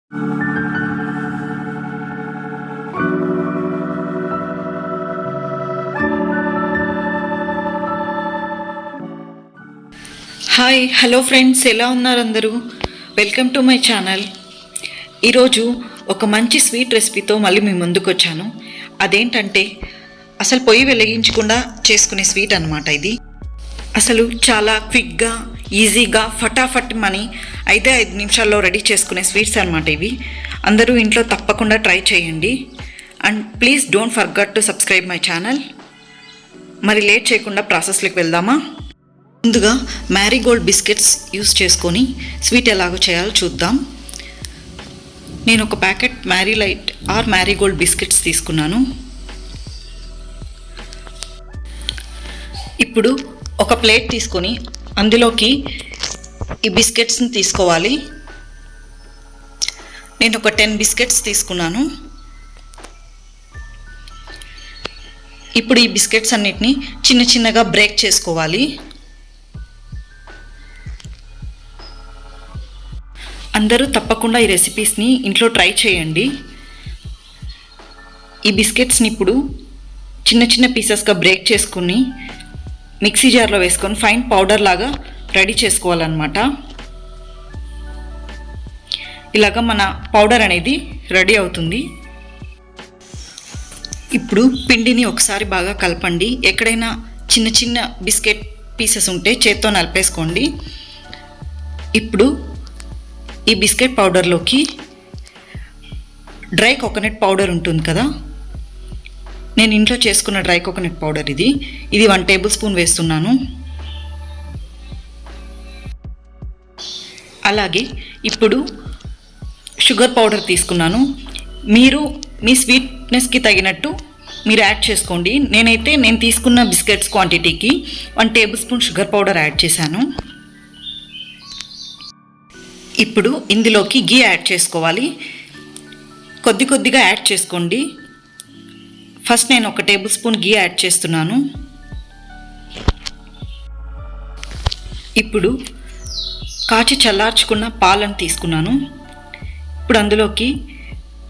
Hi hello friends, ఎలా ఉన్నారు అందరూ? Welcome to my channel. ఈరోజు ఒక మంచి స్వీట్ రెసిపీతో మళ్ళీ మీ ముందుకు వచ్చాను. అదేంటంటే అసలు పొయ్యి వెలిగించకుండా చేసుకునే స్వీట్ అనమాట ఇది. అసలు చాలా క్విక్గా, ఈజీగా, ఫటాఫట్ మని 5 నిమిషాల్లో రెడీ చేసుకునే స్వీట్స్ అనమాట ఇవి. అందరూ ఇంట్లో తప్పకుండా ట్రై చేయండి. And please don't forget to subscribe my channel. మరి లేట్ చేయకుండా ప్రాసెస్లోకి వెళ్దామా? ముందుగా మ్యారీగోల్డ్ బిస్కెట్స్ యూస్ చేసుకొని స్వీట్ ఎలాగో చేయాలో చూద్దాం. నేను ఒక packet Marie Light or Marie Gold biscuits తీసుకున్నాను. ఇప్పుడు ఒక ప్లేట్ తీసుకొని అందులోకి ఈ బిస్కెట్స్ని తీసుకోవాలి. నేను ఒక 10 బిస్కెట్స్ తీసుకున్నాను. ఇప్పుడు ఈ బిస్కెట్స్ అన్నిటిని చిన్న చిన్నగా బ్రేక్ చేసుకోవాలి. అందరూ తప్పకుండా ఈ రెసిపీస్ని ఇంట్లో ట్రై చేయండి. ఈ బిస్కెట్స్ని ఇప్పుడు చిన్న చిన్న పీసెస్గా బ్రేక్ చేసుకుని మిక్సీ జార్లో వేసుకొని ఫైన్ పౌడర్ లాగా రెడీ చేసుకోవాలన్నమాట. ఇలాగా మన పౌడర్ అనేది రెడీ అవుతుంది. ఇప్పుడు పిండిని ఒకసారి బాగా కలపండి. ఎక్కడైనా చిన్న చిన్న బిస్కెట్ పీసెస్ ఉంటే చేత్తో నలిపేసుకోండి. ఇప్పుడు ఈ బిస్కెట్ పౌడర్లోకి డ్రై కోకోనట్ పౌడర్ ఉంటుంది కదా, నేను ఇంట్లో చేసుకున్న డ్రై కోకోనట్ పౌడర్ ఇది 1 టేబుల్ స్పూన్ వేస్తున్నాను. అలాగే ఇప్పుడు షుగర్ పౌడర్ తీసుకున్నాను. మీరు మీ స్వీట్నెస్కి తగినట్టు మీరు యాడ్ చేసుకోండి. నేను తీసుకున్న బిస్కెట్స్ క్వాంటిటీకి 1 table spoon sugar powder add చేశాను. ఇప్పుడు ఇందులోకి గీ యాడ్ చేసుకోవాలి. కొద్దిగా యాడ్ చేసుకోండి. ఫస్ట్ నేను 1 టేబుల్ స్పూన్ గీ యాడ్ చేస్తున్నాను. ఇప్పుడు కాచి చల్లార్చుకున్న పాలను తీసుకున్నాను. ఇప్పుడు అందులోకి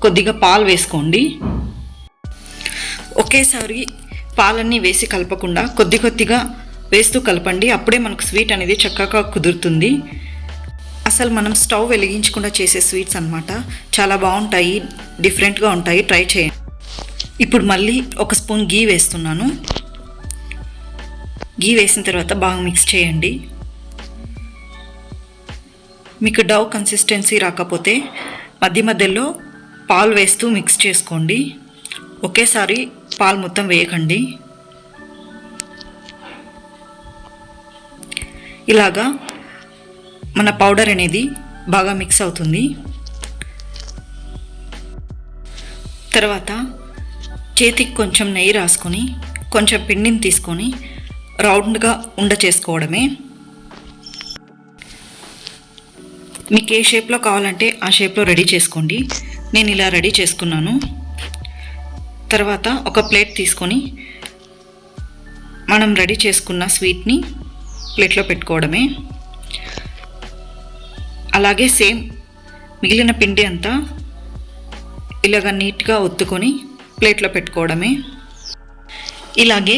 కొద్దిగా పాలు వేసుకోండి. ఒకేసారి పాలన్నీ వేసి కలపకుండా కొద్దిగా వేస్తూ కలపండి. అప్పుడే మనకు స్వీట్ అనేది చక్కగా కుదురుతుంది. అసలు మనం స్టవ్ వెలిగించకుండా చేసే స్వీట్స్ అన్నమాట. చాలా బాగుంటాయి, డిఫరెంట్గా ఉంటాయి, ట్రై చేయండి. ఇప్పుడు మళ్ళీ 1 స్పూన్ గీ వేస్తున్నాను. గీ వేసిన తర్వాత బాగా మిక్స్ చేయండి. మీకు డవ్ కన్సిస్టెన్సీ రాకపోతే మధ్యలో పాలు వేస్తూ మిక్స్ చేసుకోండి. ఒకేసారి పాలు మొత్తం వేయకండి. ఇలాగా మన పౌడర్ అనేది బాగా మిక్స్ అవుతుంది. తర్వాత చేతికి కొంచెం నెయ్యి రాసుకొని కొంచెం పిండిని తీసుకొని రౌండ్గా ఉండ చేసుకోవడమే. మీకు ఏ షేప్లో కావాలంటే ఆ షేప్లో రెడీ చేసుకోండి. నేను ఇలా రెడీ చేసుకున్నాను. తర్వాత ఒక ప్లేట్ తీసుకొని మనం రెడీ చేసుకున్న స్వీట్ని ప్లేట్లో పెట్టుకోవడమే. అలాగే సేమ్ మిగిలిన పిండి అంతా ఇలాగ నీట్గా ఒత్తుకొని ప్లేట్లో పెట్టుకోవడమే. ఇలాగే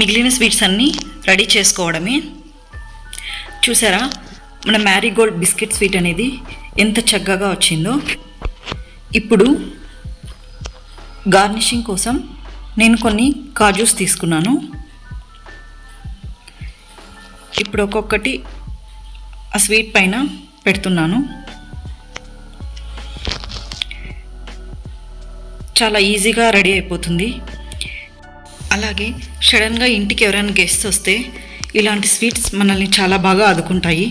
మిగిలిన స్వీట్స్ అన్నీ రెడీ చేసుకోవడమే. చూసారా, మన మ్యారీగోల్డ్ బిస్కెట్ స్వీట్ అనేది ఎంత చక్కగా వచ్చిందో. ఇప్పుడు గార్నిషింగ్ కోసం నేను కొన్ని కాజూస్ తీసుకున్నాను. ఇప్పుడు ఒక్కొక్కటి ఆ స్వీట్ పైన పెడుతున్నాను. చాలా ఈజీగా రెడీ అయిపోతుంది. అలాగే సడన్గా ఇంటికి ఎవరైనా గెస్ట్స్ వస్తే ఇలాంటి స్వీట్స్ మనల్ని చాలా బాగా ఆదుకుంటాయి.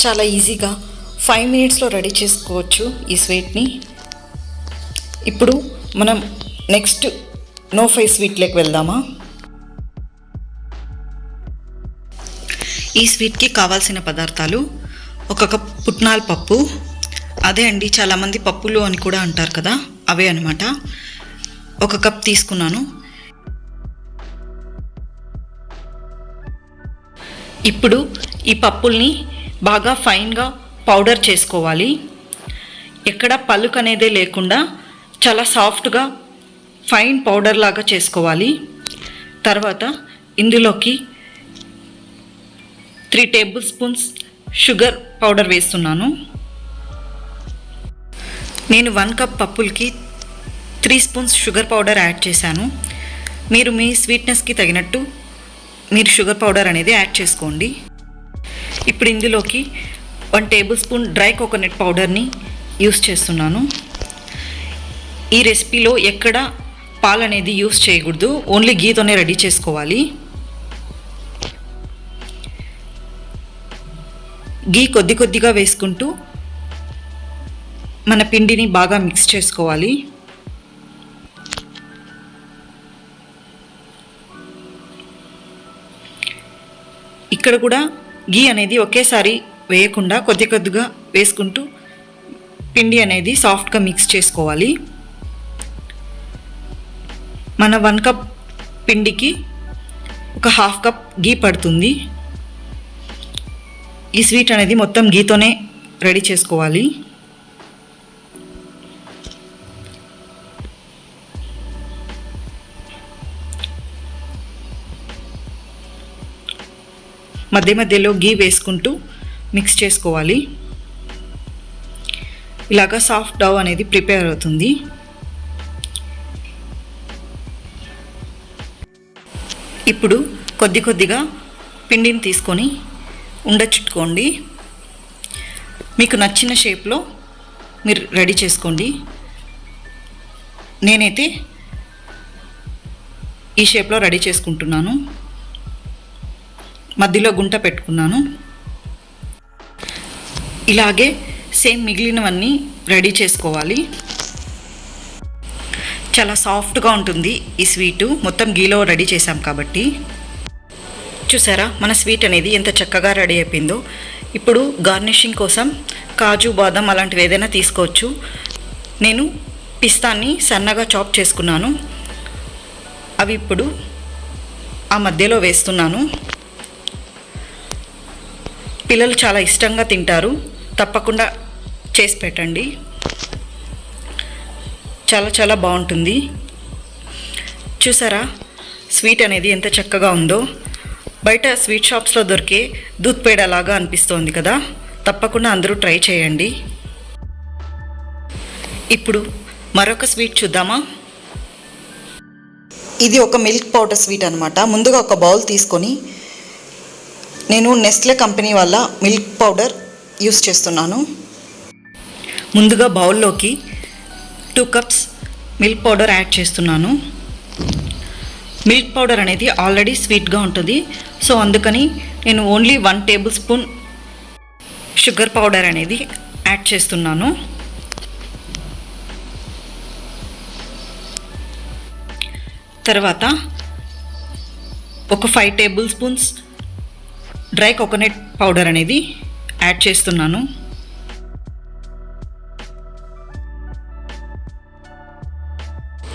చాలా ఈజీగా 5 మినిట్స్లో రెడీ చేసుకోవచ్చు ఈ స్వీట్ని. ఇప్పుడు మనం నెక్స్ట్ నో ఫ్రై స్వీట్లోకి వెళ్దామా? ఈ స్వీట్కి కావాల్సిన పదార్థాలు: 1 కప్ పుట్నాల పప్పు, అదే అండి చాలామంది పప్పులు అని కూడా అంటారు కదా, అవే అనమాట. 1 కప్ తీసుకున్నాను. ఇప్పుడు ఈ పప్పుల్ని బాగా ఫైన్గా పౌడర్ చేసుకోవాలి. ఎక్కడ పలుకు అనేదే లేకుండా చాలా సాఫ్ట్గా ఫైన్ పౌడర్ లాగా చేసుకోవాలి. తర్వాత ఇందులోకి 3 టేబుల్ స్పూన్స్ షుగర్ పౌడర్ వేస్తున్నాను. నేను 1 కప్ పప్పులకి 3 స్పూన్స్ షుగర్ పౌడర్ యాడ్ చేశాను. మీరు మీ స్వీట్నెస్కి తగినట్టు మీరు షుగర్ పౌడర్ అనేది యాడ్ చేసుకోండి. ఇప్పుడు ఇందులోకి 1 టేబుల్ స్పూన్ డ్రై కోకోనట్ పౌడర్ని యూస్ చేస్తున్నాను. ఈ రెసిపీలో ఎక్కడ పాలు అనేది యూస్ చేయకూడదు, ఓన్లీ గీతోనే రెడీ చేసుకోవాలి. గీ కొద్ది కొద్దిగా వేసుకుంటూ మన పిండిని బాగా మిక్స్ చేసుకోవాలి. ఇక్కడ కూడా గీ అనేది ఒకేసారి వేయకుండా కొద్ది కొద్దిగా వేసుకుంటూ పిండి అనేది సాఫ్ట్గా మిక్స్ చేసుకోవాలి. మన 1 కప్ పిండికి ఒక 1/2 కప్ గీ పడుతుంది. ఈ స్వీట్ అనేది మొత్తం గీతోనే రెడీ చేసుకోవాలి. మధ్య మధ్యలో గీ వేసుకుంటూ మిక్స్ చేసుకోవాలి. ఇలాగా సాఫ్ట్ డౌ అనేది ప్రిపేర్ అవుతుంది. ఇప్పుడు కొద్ది కొద్దిగా పిండిని తీసుకొని చుట్టుకోండి. మీకు నచ్చిన షేప్లో మీరు రెడీ చేసుకోండి. నేనైతే ఈ షేప్లో రెడీ చేసుకుంటున్నాను. మధ్యలో గుంట పెట్టుకున్నాను. ఇలాగే సేమ్ మిగిలినవన్నీ రెడీ చేసుకోవాలి. చాలా సాఫ్ట్గా ఉంటుంది ఈ స్వీటు, మొత్తం గీలో రెడీ చేసాం కాబట్టి. చూసారా మన స్వీట్ అనేది ఎంత చక్కగా రెడీ అయిపోయిందో. ఇప్పుడు గార్నిషింగ్ కోసం కాజు, బాదం అలాంటివి ఏదైనా తీసుకోవచ్చు. నేను పిస్తాన్ని సన్నగా చాప్ చేసుకున్నాను. అవి ఇప్పుడు ఆ మధ్యలో వేస్తున్నాను. పిల్లలు చాలా ఇష్టంగా తింటారు, తప్పకుండా చేసి పెట్టండి. చాలా చాలా బాగుంటుంది. చూసారా స్వీట్ అనేది ఎంత చక్కగా ఉందో. బయట స్వీట్ షాప్స్లో దొరికే దూద్ పేడ లాగా అనిపిస్తోంది కదా. తప్పకుండా అందరూ ట్రై చేయండి. ఇప్పుడు మరొక స్వీట్ చూద్దామా. ఇది ఒక మిల్క్ పౌడర్ స్వీట్ అనమాట. ముందుగా ఒక బౌల్ తీసుకొని నేను నెస్లే కంపెనీ వాళ్ళ మిల్క్ పౌడర్ యూస్ చేస్తున్నాను. ముందుగా బౌల్లోకి 2 కప్స్ మిల్క్ పౌడర్ యాడ్ చేస్తున్నాను. మిల్క్ పౌడర్ అనేది ఆల్రెడీ స్వీట్గా ఉంటుంది, సో అందుకని నేను only 1 table spoon sugar powder అనేది యాడ్ చేస్తున్నాను. తర్వాత ఒక 5 table spoons dry coconut powder అనేది యాడ్ చేస్తున్నాను.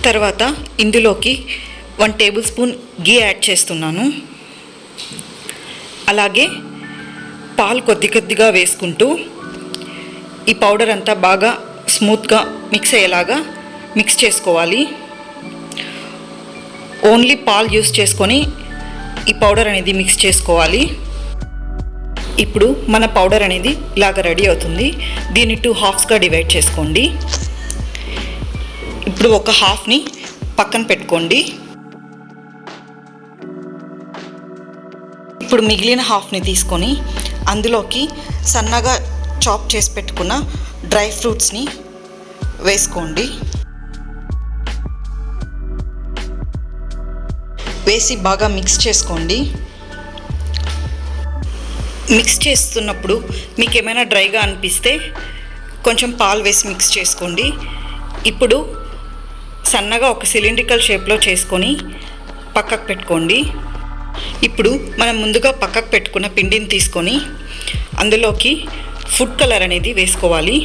తర్వాత ఇందులోకి 1 టేబుల్ స్పూన్ గీ యాడ్ చేస్తున్నాను. అలాగే పాలు కొద్ది కొద్దిగా వేసుకుంటూ ఈ పౌడర్ అంతా బాగా స్మూత్గా మిక్స్ అయ్యేలాగా మిక్స్ చేసుకోవాలి. ఓన్లీ పాలు యూస్ చేసుకొని ఈ పౌడర్ అనేది మిక్స్ చేసుకోవాలి. ఇప్పుడు మన పౌడర్ అనేది ఇలాగ రెడీ అవుతుంది. దీన్ని 2 హాఫ్స్గా డివైడ్ చేసుకోండి. ఇప్పుడు ఒక హాఫ్ని పక్కన పెట్టుకోండి. ఇప్పుడు మిగిలిన హాఫ్ని తీసుకొని అందులోకి సన్నగా చాప్ చేసి పెట్టుకున్న డ్రై ఫ్రూట్స్ని వేసుకోండి. వేసి బాగా మిక్స్ చేసుకోండి. మిక్స్ చేస్తున్నప్పుడు మీకు ఏమైనా డ్రైగా అనిపిస్తే కొంచెం పాలు వేసి మిక్స్ చేసుకోండి. ఇప్పుడు సన్నగా ఒక సిలిండ్రికల్ షేప్లో చేసుకొని పక్కకు పెట్టుకోండి. ఇప్పుడు మనం ముందుగా పక్కకు పెట్టుకున్న పిండిని తీసుకొని అందులోకి ఫుడ్ కలర్ అనేది వేసుకోవాలి.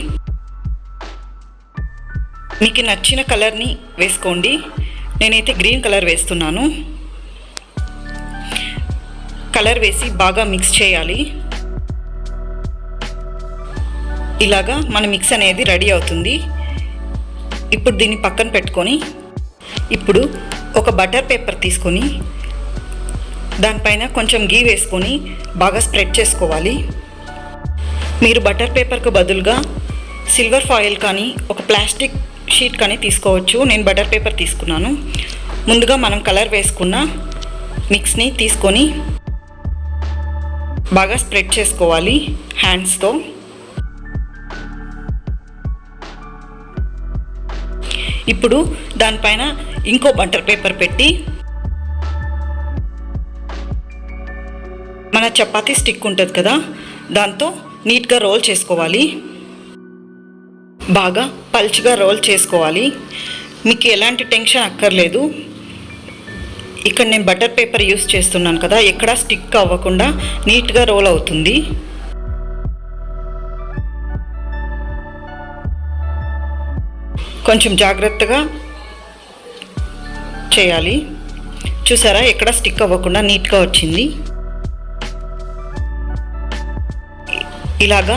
మీకు నచ్చిన కలర్ని వేసుకోండి. నేనైతే గ్రీన్ కలర్ వేస్తున్నాను. కలర్ వేసి బాగా మిక్స్ చేయాలి. ఇలాగా మన మిక్స్ అనేది రెడీ అవుతుంది. ఇప్పుడు దీన్ని పక్కన పెట్టుకొని ఇప్పుడు ఒక బటర్ పేపర్ తీసుకొని దానిపైన కొంచెం గీ వేసుకొని బాగా స్ప్రెడ్ చేసుకోవాలి. మీరు బటర్ పేపర్కు బదులుగా సిల్వర్ ఫాయిల్ కానీ ఒక ప్లాస్టిక్ షీట్ కానీ తీసుకోవచ్చు. నేను బటర్ పేపర్ తీసుకున్నాను. ముందుగా మనం కలర్ వేసుకున్న మిక్స్ని తీసుకొని బాగా స్ప్రెడ్ చేసుకోవాలి హ్యాండ్స్తో. ఇప్పుడు దానిపైన ఇంకో బటర్ పేపర్ పెట్టి మన చపాతీ స్టిక్ ఉంటుంది కదా, దాంతో నీట్గా రోల్ చేసుకోవాలి. బాగా పల్చగా రోల్ చేసుకోవాలి. మీకు ఎలాంటి టెన్షన్ అక్కర్లేదు. ఇక్కడ నేను బటర్ పేపర్ యూస్ చేస్తున్నాను కదా, ఎక్కడా స్టిక్ అవ్వకుండా నీట్గా రోల్ అవుతుంది. కొంచెం జాగ్రత్తగా చేయాలి. చూసారా, ఎక్కడ స్టిక్ అవ్వకుండా నీట్గా వచ్చింది. ఇలాగా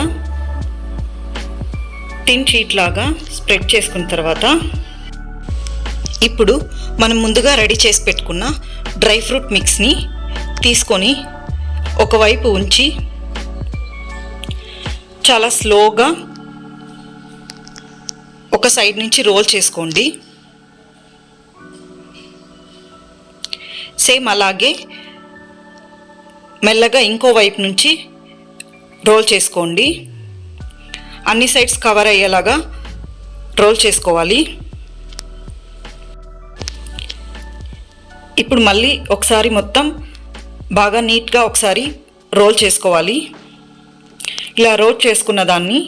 టిన్ షీట్ లాగా స్ప్రెడ్ చేసుకున్న తర్వాత ఇప్పుడు మనం ముందుగా రెడీ చేసి పెట్టుకున్న డ్రై ఫ్రూట్ మిక్స్ని తీసుకొని ఒకవైపు ఉంచి చాలా స్లోగా ఒక సైడ్ నుంచి రోల్ చేసుకోండి. సేమ్ అలాగే మెల్లగా ఇంకో వైపు నుంచి రోల్ చేసుకోండి. అన్ని సైడ్స్ కవర్ అయ్యేలాగా రోల్ చేసుకోవాలి. ఇప్పుడు మళ్ళీ ఒకసారి మొత్తం బాగా నీట్గా ఒకసారి రోల్ చేసుకోవాలి. ఇలా రోల్ చేసుకున్న దాన్ని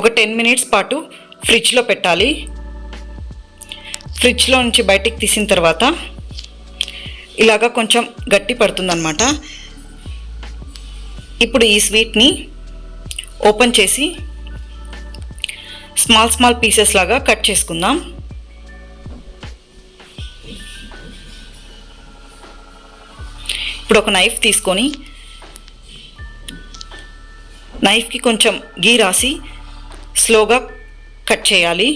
ఒక 10 మినిట్స్ పాటు ఫ్రిడ్జ్లో పెట్టాలి. ఫ్రిడ్జ్లో నుంచి బయటికి తీసిన తర్వాత ఇలాగ కొంచెం గట్టి పడుతుందన్నమాట. ఇప్పుడు ఈ స్వీట్ని ఓపెన్ చేసి స్మాల్ పీసెస్ లాగా కట్ చేసుకుందాం. ఇప్పుడు ఒక నైఫ్ తీసుకొని నైఫ్కి కొంచెం గీ రాసి స్లోగా కట్ చేయాలి.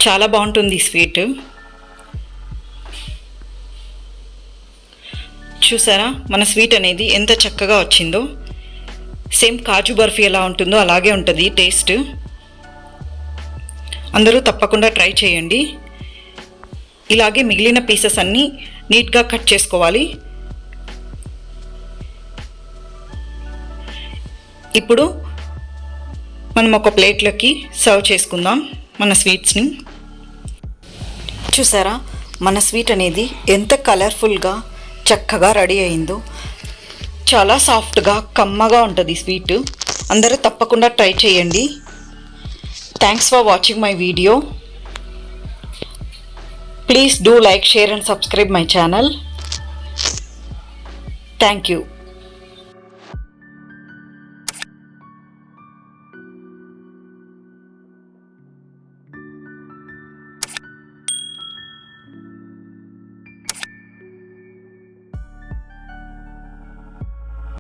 చాలా బాగుంటుంది ఈ స్వీట్. చూసారా మన స్వీట్ అనేది ఎంత చక్కగా వచ్చిందో. సేమ్ కాజు బర్ఫీ ఎలా ఉంటుందో అలాగే ఉంటుంది టేస్ట్. అందరూ తప్పకుండా ట్రై చేయండి. ఇలాగే మిగిలిన పీసెస్ అన్నీ నీట్గా కట్ చేసుకోవాలి. ఇప్పుడు మనం ఒక ప్లేట్లోకి సర్వ్ చేసుకుందాం మన స్వీట్స్ని. చూసారా మన స్వీట్ అనేది ఎంత కలర్ఫుల్గా చక్కగా రెడీ అయిందో. చాలా సాఫ్ట్గా కమ్మగా ఉంటుంది స్వీట్. అందరూ తప్పకుండా ట్రై చేయండి. Thanks for watching my video. Please do like, share and subscribe my channel. Thank you.